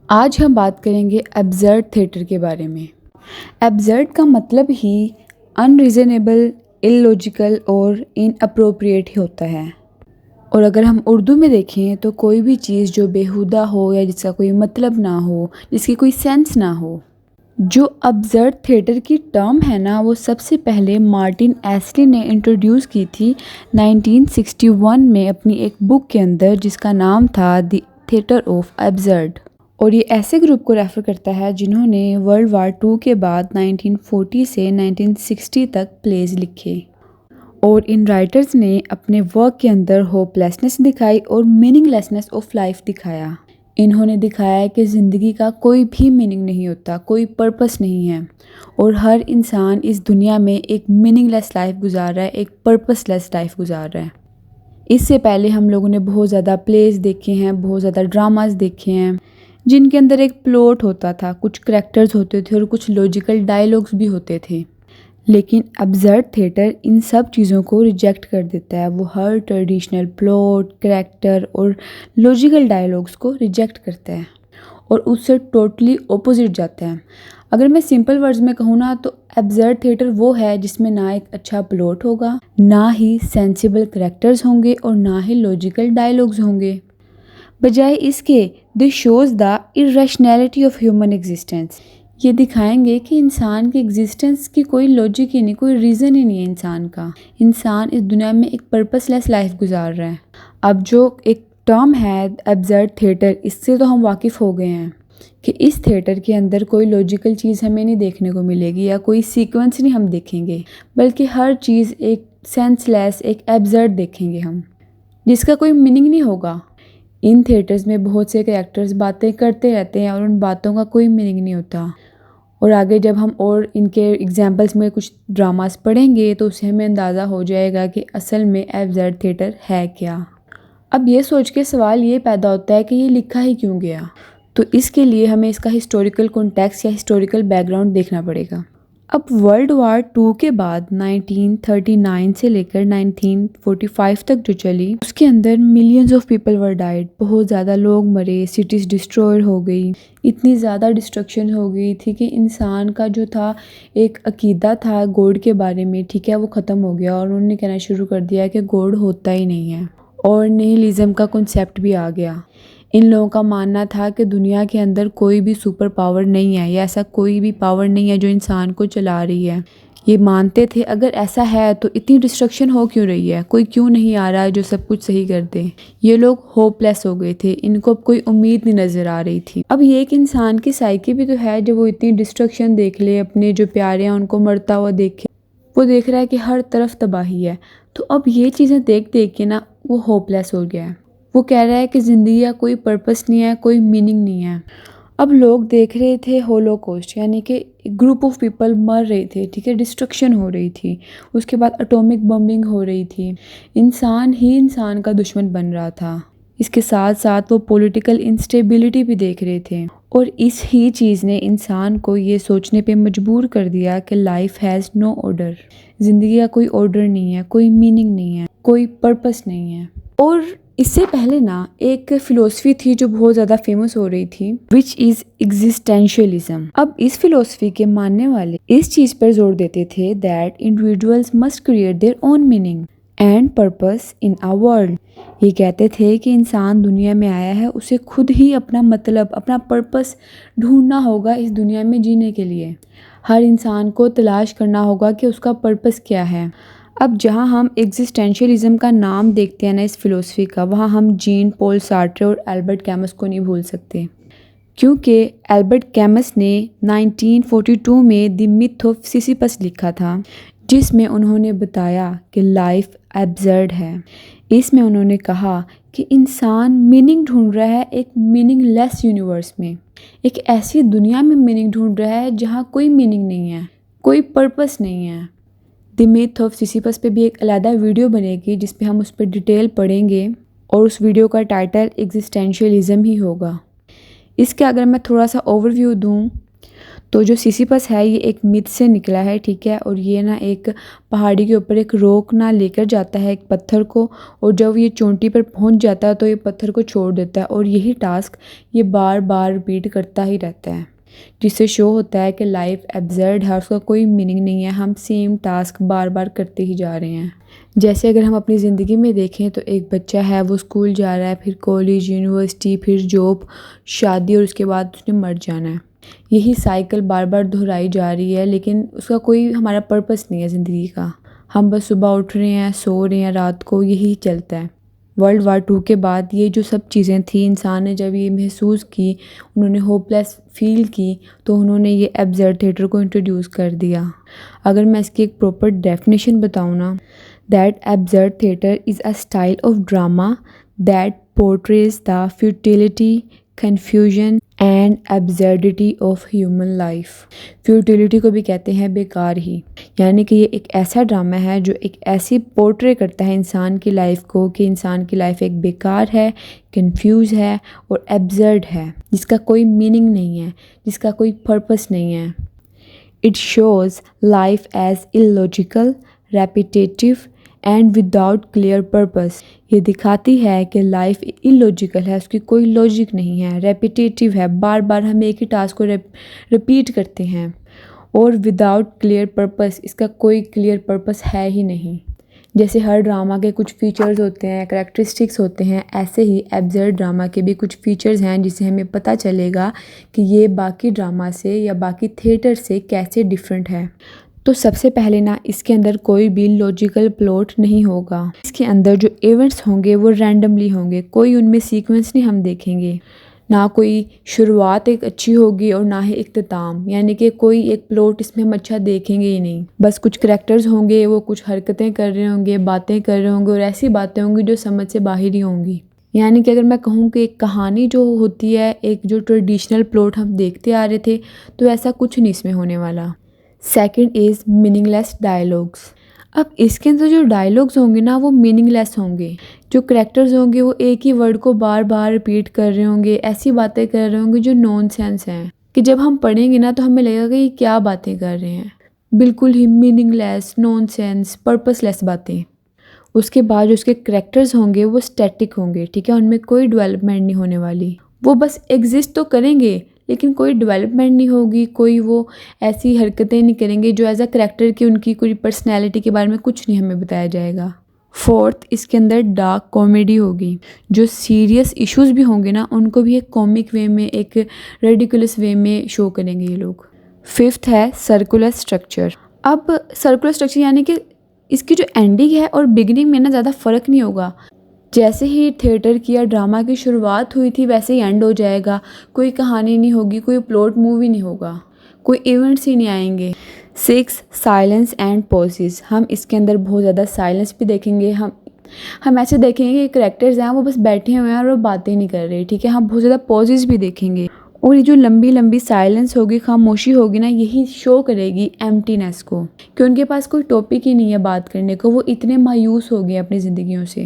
आज हम बात करेंगे एब्सर्ड थिएटर के बारे में। एब्सर्ड का मतलब ही अनरीज़नेबल, इलॉजिकल और इनअप्रोप्रिएट ही होता है। और अगर हम उर्दू में देखें तो कोई भी चीज़ जो बेहुदा हो या जिसका कोई मतलब ना हो, जिसकी कोई सेंस ना हो। जो एब्सर्ड थिएटर की टर्म है ना, वो सबसे पहले मार्टिन एस्ली ने इंट्रोड्यूस की थी 1961 में अपनी एक बुक के अंदर, जिसका नाम था द थिएटर ऑफ एब्सर्ड। और ये ऐसे ग्रुप को रेफ़र करता है जिन्होंने वर्ल्ड वार 2 के बाद 1940 से 1960 तक प्लेज लिखे। और इन राइटर्स ने अपने वर्क के अंदर होपलेसनेस दिखाई और मीनिंगलेसनेस ऑफ लाइफ दिखाया। इन्होंने दिखाया कि ज़िंदगी का कोई भी मीनिंग नहीं होता, कोई पर्पस नहीं है और हर इंसान इस दुनिया में एक मीनिंगलेस लाइफ गुजार रहा है, एक पर्पसलेस लाइफ गुजार रहा है। इससे पहले हम लोगों ने बहुत ज़्यादा प्लेस देखे हैं, बहुत ज़्यादा ड्रामास देखे हैं जिनके अंदर एक प्लॉट होता था, कुछ करैक्टर्स होते थे और कुछ लॉजिकल डायलॉग्स भी होते थे। लेकिन एब्सर्ड थिएटर इन सब चीज़ों को रिजेक्ट कर देता है। वो हर ट्रेडिशनल प्लॉट, करैक्टर और लॉजिकल डायलॉग्स को रिजेक्ट करता है और उससे टोटली ऑपोजिट जाता है। अगर मैं सिंपल वर्ड्स में कहूँ ना, तो एब्सर्ड थिएटर वो है जिसमें ना एक अच्छा प्लॉट होगा, ना ही सेंसिबल करैक्टर्स होंगे और ना ही लॉजिकल डायलॉग्स होंगे। बजाय इसके this shows the irrationality of human existence. ये दिखाएंगे कि इंसान की एग्जिस्टेंस की कोई लॉजिक ही नहीं, कोई रीज़न ही नहीं है इंसान का। इंसान इस दुनिया में एक पर्पसलेस लाइफ गुजार रहा है। अब जो एक टर्म है एब्सर्ड थिएटर, इससे तो हम वाकिफ़ हो गए हैं कि इस थिएटर के अंदर कोई लॉजिकल चीज़ हमें नहीं देखने को मिलेगी या कोई सीक्वेंस नहीं हम देखेंगे, बल्कि हर चीज़ एक सेंसलेस, एक एब्सर्ड देखेंगे हम, जिसका कोई मीनिंग नहीं होगा। इन थिएटर्स में बहुत से कैरेक्टर्स बातें करते रहते हैं और उन बातों का कोई मीनिंग नहीं होता। और आगे जब हम और इनके एग्जाम्पल्स में कुछ ड्रामास पढ़ेंगे तो उससे हमें अंदाज़ा हो जाएगा कि असल में एब्सर्ड थिएटर है क्या। अब ये सोच के सवाल ये पैदा होता है कि ये लिखा ही क्यों गया। तो इसके लिए हमें इसका हिस्टोरिकल कॉन्टेक्स्ट या हिस्टोरिकल बैकग्राउंड देखना पड़ेगा। अब वर्ल्ड वार 2 के बाद 1939 से लेकर 1945 तक जो चली, उसके अंदर millions of people were died. बहुत ज़्यादा लोग मरे, सिटीज़ डिस्ट्रॉयड हो गई, इतनी ज़्यादा डिस्ट्रक्शन हो गई थी कि इंसान का जो था एक अकीदा था गॉड के बारे में, ठीक है, वो ख़त्म हो गया और उन्होंने कहना शुरू कर दिया कि गॉड होता ही नहीं है। और निहिलिज्म का कॉन्सेप्ट भी आ गया। इन लोगों का मानना था कि दुनिया के अंदर कोई भी सुपर पावर नहीं है या ऐसा कोई भी पावर नहीं है जो इंसान को चला रही है। ये मानते थे अगर ऐसा है तो इतनी डिस्ट्रक्शन हो क्यों रही है, कोई क्यों नहीं आ रहा है जो सब कुछ सही कर दे। ये लोग होपलेस हो गए थे, इनको अब कोई उम्मीद नहीं नज़र आ रही थी। अब ये एक इंसान की साइकी भी तो है जब वो इतनी डिस्ट्रक्शन देख ले, अपने जो प्यारे हैं उनको मरता हुआ देखे, वो देख रहा है कि हर तरफ तबाही है। तो अब ये चीज़ें देख देख के ना वो होपलेस हो गया है। वो कह रहा है कि ज़िंदगी का कोई पर्पस नहीं है, कोई मीनिंग नहीं है। अब लोग देख रहे थे होलोकॉस्ट, यानी कि ग्रुप ऑफ पीपल मर रहे थे, ठीक है, डिस्ट्रक्शन हो रही थी, उसके बाद एटॉमिक बम्बिंग हो रही थी, इंसान ही इंसान का दुश्मन बन रहा था। इसके साथ साथ वो पॉलिटिकल इंस्टेबिलिटी भी देख रहे थे और इस ही चीज़ ने इंसान को ये सोचने पे मजबूर कर दिया कि लाइफ हैज़ नो ऑर्डर। ज़िंदगी का कोई ऑर्डर नहीं है, कोई मीनिंग नहीं है, कोई पर्पस नहीं है। और इससे पहले ना एक फ़िलोसफी थी जो बहुत ज़्यादा फेमस हो रही थी, विच इज़ एग्जिस्टेंशियलिज्म। अब इस फिलोसफी के मानने वाले इस चीज़ पर जोर देते थे that individuals must create their own meaning and purpose in a world. ये कहते थे कि इंसान दुनिया में आया है, उसे खुद ही अपना मतलब, अपना पर्पस ढूंढना होगा इस दुनिया में जीने के लिए। हर इंसान को तलाश करना होगा कि उसका पर्पस क्या है। अब जहाँ हम एग्जिस्टेंशियलिज्म का नाम देखते हैं ना इस फिलोसफी का, वहाँ हम जीन पॉल सार्ट्रे और एल्बर्ट कैमस को नहीं भूल सकते, क्योंकि एल्बर्ट कैमस ने 1942 में द मिथ ऑफ सिसिपस लिखा था, जिसमें उन्होंने बताया कि लाइफ एब्सर्ड है। इसमें उन्होंने कहा कि इंसान मीनिंग ढूंढ रहा है एक मीनिंगलेस यूनिवर्स में, एक ऐसी दुनिया में मीनिंग ढूंढ रहा है जहाँ कोई मीनिंग नहीं है, कोई पर्पस नहीं है। द मिथ ऑफ सिसिपस पे भी एक अलग वीडियो बनेगी जिस पे हम उस पर डिटेल पढ़ेंगे और उस वीडियो का टाइटल एग्जिस्टेंशियलिज्म ही होगा। इसके अगर मैं थोड़ा सा ओवरव्यू दूँ तो जो सिसिपस है ये एक मिथ से निकला है, ठीक है। और ये ना एक पहाड़ी के ऊपर एक रोक ना लेकर जाता है एक पत्थर को, और जब ये चोटी पर पहुंच जाता है तो ये पत्थर को छोड़ देता है, और यही टास्क ये बार बार रिपीट करता ही रहता है, जिससे शो होता है कि लाइफ एब्सर्ड है, उसका कोई मीनिंग नहीं है, हम सेम टास्क बार बार करते ही जा रहे हैं। जैसे अगर हम अपनी ज़िंदगी में देखें तो एक बच्चा है, वो स्कूल जा रहा है, फिर कॉलेज, यूनिवर्सिटी, फिर जॉब, शादी, और उसके बाद उसने मर जाना है। यही साइकिल बार बार दोहराई जा रही है, लेकिन उसका कोई हमारा पर्पस नहीं है ज़िंदगी का। हम बस सुबह उठ रहे हैं, सो रहे हैं, रात को यही चलता है। वर्ल्ड वार 2 के बाद ये जो सब चीज़ें थी, इंसान ने जब ये महसूस की, उन्होंने होपलेस फील की, तो उन्होंने ये एब्सर्ड थिएटर को इंट्रोड्यूस कर दिया। अगर मैं इसकी एक प्रॉपर डेफिनेशन बताऊँ ना, that absurd theatre is a style of drama that portrays the futility, confusion and absurdity of human life. Futility को भी कहते हैं बेकार ही, यानी कि ये एक ऐसा ड्रामा है जो एक ऐसी पोर्ट्रे करता है इंसान की लाइफ को कि इंसान की लाइफ एक बेकार है, कंफ्यूज है और एब्सर्ड है, जिसका कोई मीनिंग नहीं है, जिसका कोई पर्पस नहीं है। It shows life as illogical, repetitive and without clear purpose. ये दिखाती है कि लाइफ इलॉजिकल है, उसकी कोई लॉजिक नहीं है, रेपिटेटिव है, बार बार हम एक ही टास्क को रिपीट करते हैं, और विदाउट क्लियर पर्पस, इसका कोई क्लियर पर्पस है ही नहीं। जैसे हर ड्रामा के कुछ फीचर्स होते हैं, करैक्टरिस्टिक्स होते हैं, ऐसे ही एब्सर्ड ड्रामा के भी कुछ फीचर्स हैं जिससे हमें पता चलेगा कि ये बाकी ड्रामा से या बाकी थिएटर से कैसे डिफरेंट है। तो सबसे पहले ना, इसके अंदर कोई भी लॉजिकल प्लॉट नहीं होगा। इसके अंदर जो इवेंट्स होंगे वो रैंडमली होंगे, कोई उनमें सीक्वेंस नहीं हम देखेंगे, ना कोई शुरुआत एक अच्छी होगी और ना ही इख्तिताम, यानी कि कोई एक प्लॉट इसमें हम अच्छा देखेंगे ही नहीं। बस कुछ करैक्टर्स होंगे, वो कुछ हरकतें कर रहे होंगे, बातें कर रहे होंगे, और ऐसी बातें होंगी जो समझ से बाहर ही होंगी। यानी कि अगर मैं कहूँ कि एक कहानी जो होती है, एक जो ट्रेडिशनल प्लॉट हम देखते आ रहे थे, तो ऐसा कुछ नहीं इसमें होने वाला। Second is meaningless dialogues. अब इसके अंदर जो डायलॉग्स होंगे ना, वो मीनिंगलेस होंगे। जो करैक्टर्स होंगे वो एक ही वर्ड को बार बार रिपीट कर रहे होंगे, ऐसी बातें कर रहे होंगे जो नॉनसेंस हैं, कि जब हम पढ़ेंगे ना तो हमें लगेगा कि ये क्या बातें कर रहे हैं, बिल्कुल ही मीनिंगलेस, नॉनसेंस, पर्पसलेस बातें। उसके बाद जो उसके करैक्टर्स होंगे वो स्टैटिक होंगे, ठीक है, उनमें कोई डेवलपमेंट नहीं होने वाली, वो बस एग्जिस्ट तो करेंगे लेकिन कोई डेवलपमेंट नहीं होगी, कोई वो ऐसी हरकतें नहीं करेंगे जो एज अ करैक्टर की उनकी कोई पर्सनैलिटी के बारे में कुछ नहीं हमें बताया जाएगा। फोर्थ, इसके अंदर डार्क कॉमेडी होगी, जो सीरियस इश्यूज भी होंगे ना उनको भी एक कॉमिक वे में, एक रेडिकुलस वे में शो करेंगे ये लोग। फिफ्थ है सर्कुलर स्ट्रक्चर। अब सर्कुलर स्ट्रक्चर यानी कि इसकी जो एंडिंग है और बिगिनिंग में ना ज़्यादा फ़र्क नहीं होगा, जैसे ही थिएटर की या ड्रामा की शुरुआत हुई थी वैसे ही एंड हो जाएगा, कोई कहानी नहीं होगी, कोई प्लॉट मूवी नहीं होगा, कोई इवेंट्स ही नहीं आएंगे। 6 साइलेंस एंड पॉजेस। हम इसके अंदर बहुत ज़्यादा साइलेंस भी देखेंगे, हम ऐसे देखेंगे कि करैक्टर्स हैं वो बस बैठे हुए हैं और वो बातें नहीं कर रहे, ठीक है, हम बहुत ज़्यादा पॉजेस भी देखेंगे, और ये जो लंबी लंबी साइलेंस होगी, खामोशी होगी ना, यही शो करेगी एम्प्टीनेस को, कि उनके पास कोई टॉपिक ही नहीं है बात करने को, वो इतने मायूस हो गए अपनी ज़िंदगियों से।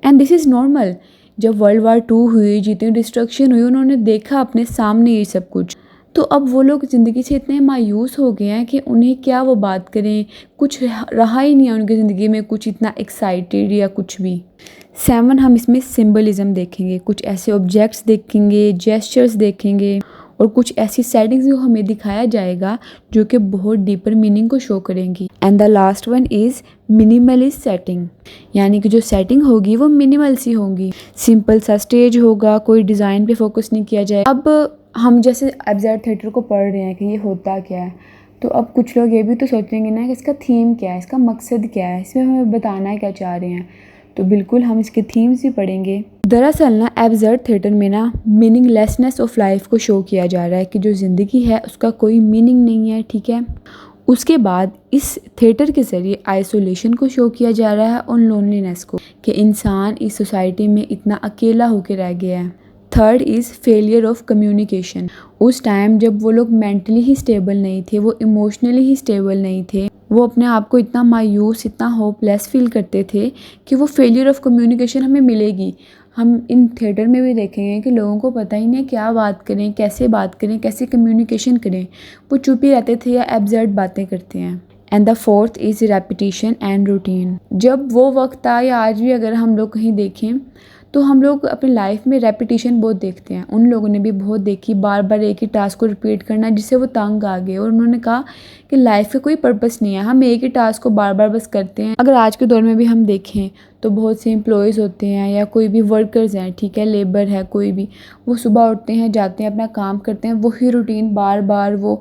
And this is normal. जब वर्ल्ड वार 2 हुई, जितनी डिस्ट्रक्शन हुई, उन्होंने देखा अपने सामने ये सब कुछ, तो अब वो लोग ज़िंदगी से इतने मायूस हो गए हैं कि उन्हें क्या वो बात करें, कुछ रहा ही नहीं है उनकी ज़िंदगी में कुछ इतना एक्साइटेड या कुछ भी। 7, हम इसमें सिंबलिज्म देखेंगे, कुछ ऐसे ऑब्जेक्ट्स देखेंगे, जेस्चर्स देखेंगे, और कुछ ऐसी सेटिंग्स जो हमें दिखाया जाएगा जो कि बहुत डीपर मीनिंग को शो करेंगी। And the last one is minimalist setting, यानी कि जो सेटिंग होगी वो मिनिमल सी होगी, सिंपल सा स्टेज होगा, कोई डिज़ाइन पे फोकस नहीं किया जाए। अब हम जैसे एब्सर्ड थिएटर को पढ़ रहे हैं कि ये होता क्या है, तो अब कुछ लोग ये भी तो सोचेंगे ना कि इसका थीम क्या है, इसका मकसद क्या है, इसमें हमें बताना क्या चाह रहे हैं, तो बिल्कुल हम इसके थीम्स भी पढ़ेंगे। दरअसल ना एब्सर्ड थिएटर में ना मीनिंगलेसनेस ऑफ लाइफ को शो किया जा रहा है, कि जो ज़िंदगी है उसका कोई मीनिंग नहीं है, ठीक है। उसके बाद इस थिएटर के ज़रिए आइसोलेशन को शो किया जा रहा है और लोनलीनेस को, कि इंसान इस सोसाइटी में इतना अकेला होकर रह गया है। Third is failure of communication. उस टाइम जब वो लोग मेंटली ही स्टेबल नहीं थे, वो इमोशनली ही स्टेबल नहीं थे, वो अपने आप को इतना मायूस, इतना होपलेस फील करते थे कि वो फेलियर ऑफ कम्युनिकेशन हमें मिलेगी। हम इन थिएटर में भी देखेंगे कि लोगों को पता ही नहीं क्या बात करें, कैसे कम्युनिकेशन करें, वो चुप ही रहते थे या एब्सर्ड बातें करते हैं। And the fourth is repetition and routine. जब वो वक्त था या आज भी अगर हम लोग कहीं देखें तो हम लोग अपनी लाइफ में रेपिटिशन बहुत देखते हैं। उन लोगों ने भी बहुत देखी, बार बार एक ही टास्क को रिपीट करना, जिससे वो तंग आ गए और उन्होंने कहा कि लाइफ का कोई पर्पस नहीं है, हम एक ही टास्क को बार बार बस करते हैं। अगर आज के दौर में भी हम देखें तो बहुत से एम्प्लॉयज़ होते हैं या कोई भी वर्कर्स हैं, ठीक है, लेबर है कोई भी, वो सुबह उठते हैं, जाते हैं, अपना काम करते हैं, वही रूटीन बार बार वो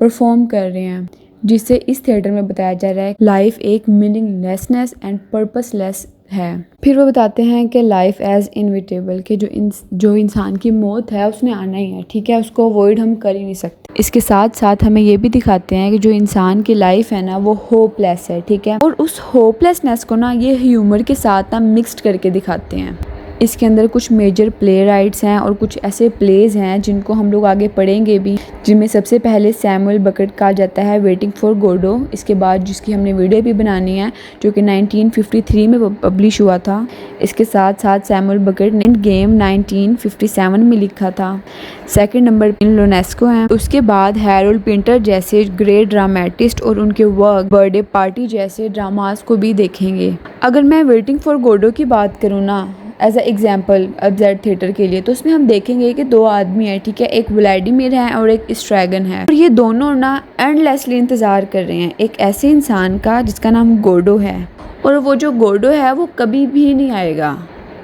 परफॉर्म कर रहे हैं, जिससे इस थिएटर में बताया जा रहा है लाइफ एक मीनिंगलेसनेस एंड पर्पसलेस है। फिर वो बताते हैं कि लाइफ एज इनविटेबल, कि जो इंसान की मौत है उसने आना ही है, ठीक है, उसको अवॉइड हम कर ही नहीं सकते। इसके साथ साथ हमें ये भी दिखाते हैं कि जो इंसान की लाइफ है ना वो होपलेस है, ठीक है, और उस होपलेसनेस को ना ये ह्यूमर के साथ ना मिक्सड करके दिखाते हैं। इसके अंदर कुछ मेजर प्ले राइट्स हैं और कुछ ऐसे प्लेज हैं जिनको हम लोग आगे पढ़ेंगे भी, जिनमें सबसे पहले सैमुअल बेकेट कहा जाता है वेटिंग फॉर गोडो। इसके बाद जिसकी हमने वीडियो भी बनानी है, जो कि 1953 में पब्लिश हुआ था। इसके साथ साथ सैमुअल बेकेट ने गेम 1957 में लिखा था। सेकंड नंबर पर लोनेस्को हैं। उसके बाद हैरोल्ड पिंटर जैसे ग्रेट ड्रामेटिस्ट और उनके वर्क बर्थडे पार्टी जैसे ड्रामास को भी देखेंगे। अगर मैं वेटिंग फॉर गोडो की बात करूँ ना as a example absurd theatre के लिए, तो उसमें हम देखेंगे कि दो आदमी हैं, ठीक है, एक व्लादिमीर है और एक स्ट्रैगन है, और ये दोनों ना एंडलेसली इंतज़ार कर रहे हैं एक ऐसे इंसान का जिसका नाम गोडो है, और वो जो गोडो है वो कभी भी नहीं आएगा,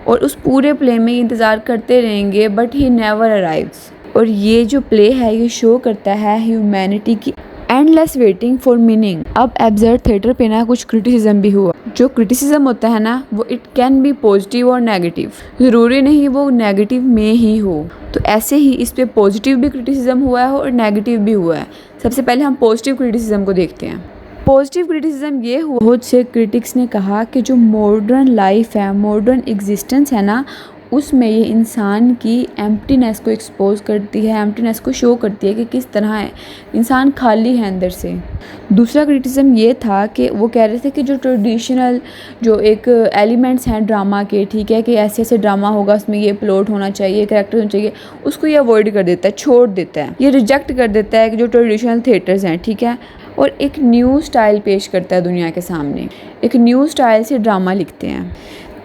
और उस पूरे प्ले में इंतज़ार करते रहेंगे बट ही नेवर अराइव्स। और ये जो प्ले है ये शो करता है ह्यूमैनिटी की एंडलेस वेटिंग फॉर मीनिंग। अब एब्सर्ड थिएटर पे ना कुछ क्रिटिसिज्म भी हुआ। जो क्रिटिसिज्म होता है ना वो इट कैन बी पॉजिटिव और नेगेटिव, ज़रूरी नहीं वो नेगेटिव में ही हो। तो ऐसे ही इस पे पॉजिटिव भी क्रिटिसिज्म हुआ है और नेगेटिव भी हुआ है। सबसे पहले हम पॉजिटिव क्रिटिसिज्म को देखते हैं। पॉजिटिव क्रिटिसिज्म ये हुआ, बहुत से क्रिटिक्स ने कहा कि जो मॉडर्न लाइफ है, मॉडर्न एग्जिस्टेंस है ना, उसमें ये इंसान की एम्प्टीनेस को एक्सपोज करती है, एम्प्टीनेस को शो करती है कि किस तरह है इंसान खाली है अंदर से। दूसरा क्रिटिसिज्म ये था कि वो कह रहे थे कि जो ट्रेडिशनल जो एक एलिमेंट्स हैं ड्रामा के, ठीक है, कि ऐसे ऐसे ड्रामा होगा, उसमें ये प्लॉट होना चाहिए, कैरेक्टर होना चाहिए, उसको ये अवॉइड कर देता है, छोड़ देता है, ये रिजेक्ट कर देता है कि जो ट्रेडिशनल थिएटर्स हैं, ठीक है, और एक न्यू स्टाइल पेश करता है दुनिया के सामने, एक न्यू स्टाइल से ड्रामा लिखते हैं।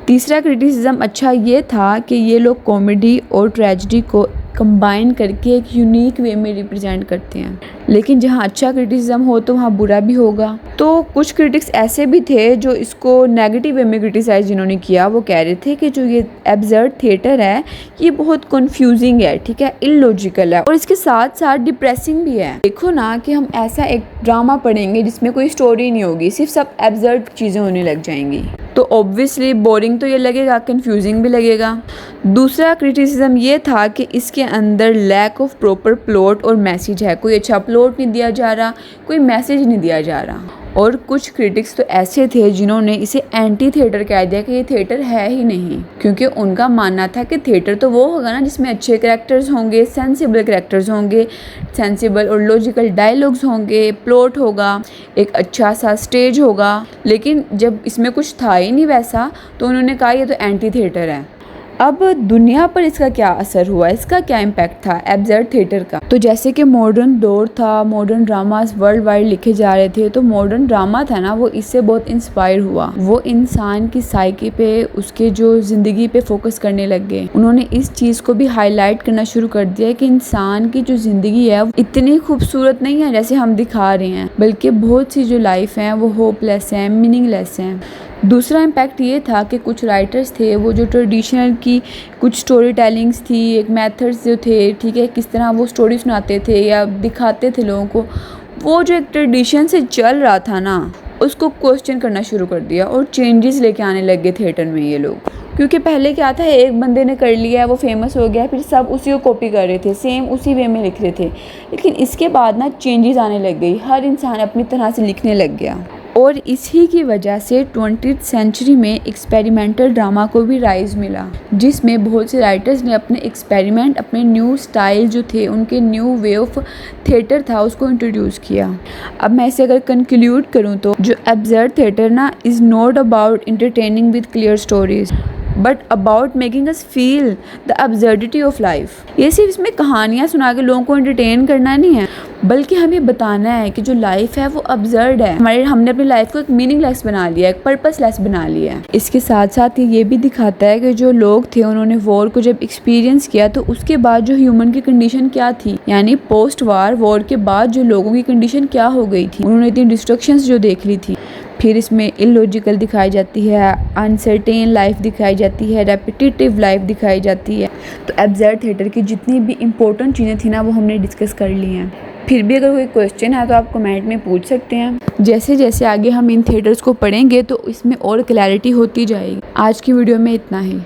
तीसरा क्रिटिसिज्म अच्छा ये था कि ये लोग कॉमेडी और ट्रेजेडी को कंबाइन करके एक यूनिक वे में रिप्रेजेंट करते हैं, लेकिन जहाँ अच्छा क्रिटिसिज्म हो तो वहाँ बुरा भी होगा। तो कुछ क्रिटिक्स ऐसे भी थे जो इसको नेगेटिव वे में क्रिटिसाइज जिन्होंने किया, वो कह रहे थे कि जो ये एब्सर्ड थिएटर है ये बहुत कंफ्यूजिंग है, ठीक है, इलॉजिकल है, और इसके साथ साथ डिप्रेसिंग भी है। देखो ना कि हम ऐसा एक ड्रामा पढ़ेंगे जिसमें कोई स्टोरी नहीं होगी, सिर्फ सब एब्सर्ड चीज़ें होने लग जाएंगी, तो ऑब्वियसली बोरिंग तो ये लगेगा, कंफ्यूजिंग भी लगेगा। दूसरा क्रिटिसिज्म ये था कि इसके अंदर लैक ऑफ प्रॉपर प्लॉट और मैसेज है, कोई अच्छा प्लॉट नहीं दिया जा रहा, कोई मैसेज नहीं दिया जा रहा। और कुछ क्रिटिक्स तो ऐसे थे जिन्होंने इसे एंटी थिएटर कह दिया कि ये थिएटर है ही नहीं, क्योंकि उनका मानना था कि थिएटर तो वो होगा ना जिसमें अच्छे कैरेक्टर्स होंगे, सेंसिबल कैरेक्टर्स होंगे, सेंसिबल और लॉजिकल डायलॉग्स होंगे, प्लॉट होगा, एक अच्छा सा स्टेज होगा। लेकिन जब इसमें कुछ था ही नहीं वैसा, तो उन्होंने कहा ये तो एंटी थिएटर है। अब दुनिया पर इसका क्या असर हुआ, इसका क्या इम्पैक्ट था एब्सर्ड थिएटर का? तो जैसे कि मॉडर्न दौर था, मॉडर्न ड्रामास वर्ल्ड वाइड लिखे जा रहे थे, तो मॉडर्न ड्रामा था ना वो इससे बहुत इंस्पायर हुआ। वो इंसान की साइकी पे, उसके जो ज़िंदगी पे फोकस करने लग गए। उन्होंने इस चीज़ को भी हाईलाइट करना शुरू कर दिया कि इंसान की जो ज़िंदगी है इतनी खूबसूरत नहीं है जैसे हम दिखा रहे हैं, बल्कि बहुत सी जो लाइफ हैं वो होपलेस हैं, मीनिंगलेस हैं। दूसरा इम्पैक्ट ये था कि कुछ राइटर्स थे वो जो ट्रेडिशनल की कुछ स्टोरी टेलिंग्स थी, एक मेथड्स जो थे, ठीक है, किस तरह वो स्टोरी सुनाते थे या दिखाते थे लोगों को, वो जो एक ट्रेडिशन से चल रहा था ना उसको क्वेश्चन करना शुरू कर दिया और चेंजेस लेके आने लग गए थिएटर में ये लोग। क्योंकि पहले क्या था, एक बंदे ने कर लिया, वो फेमस हो गया, फिर सब उसी को कॉपी कर रहे थे, सेम उसी वे में लिख रहे थे। लेकिन इसके बाद ना चेंजेस आने लग गई, हर इंसान अपनी तरह से लिखने लग गया, और इसी की वजह से 20th सेंचुरी में एक्सपेरिमेंटल ड्रामा को भी राइज मिला, जिसमें बहुत से राइटर्स ने अपने एक्सपेरिमेंट, अपने न्यू स्टाइल जो थे, उनके न्यू वे ऑफ थिएटर था, उसको इंट्रोड्यूस किया। अब मैं इसे अगर कंक्लूड करूँ तो जो एब्सर्ड थिएटर ना is not about entertaining with clear stories, but about making us feel the absurdity of life. ये सिर्फ इसमें कहानियाँ सुना के लोगों को एंटरटेन करना नहीं है, बल्कि हमें बताना है कि जो लाइफ है वो अब्सर्ड है। हमने अपनी लाइफ को एक मीनिंगलेस बना लिया है, एक पर्पसलेस बना लिया है। इसके साथ साथ ये भी दिखाता है कि जो लोग थे उन्होंने वॉर को जब एक्सपीरियंस किया तो उसके बाद जो ह्यूमन की कंडीशन क्या थी, यानी पोस्ट वॉर के बाद जो लोगों की कंडीशन क्या हो गई थी, उन्होंने इतनी डिस्ट्रक्शंस जो देख ली थी। फिर इसमें इलॉजिकल दिखाई जाती है, अनसर्टेन लाइफ दिखाई जाती है, रेपिटेटिव लाइफ दिखाई जाती है। तो एब्सर्ड थिएटर की जितनी भी इम्पोर्टेंट चीज़ें थी ना वो हमने डिस्कस कर ली हैं। फिर भी अगर कोई क्वेश्चन है तो आप कमेंट में पूछ सकते हैं। जैसे जैसे आगे हम इन थिएटर्स को पढ़ेंगे तो इसमें और क्लैरिटी होती जाएगी। आज की वीडियो में इतना ही।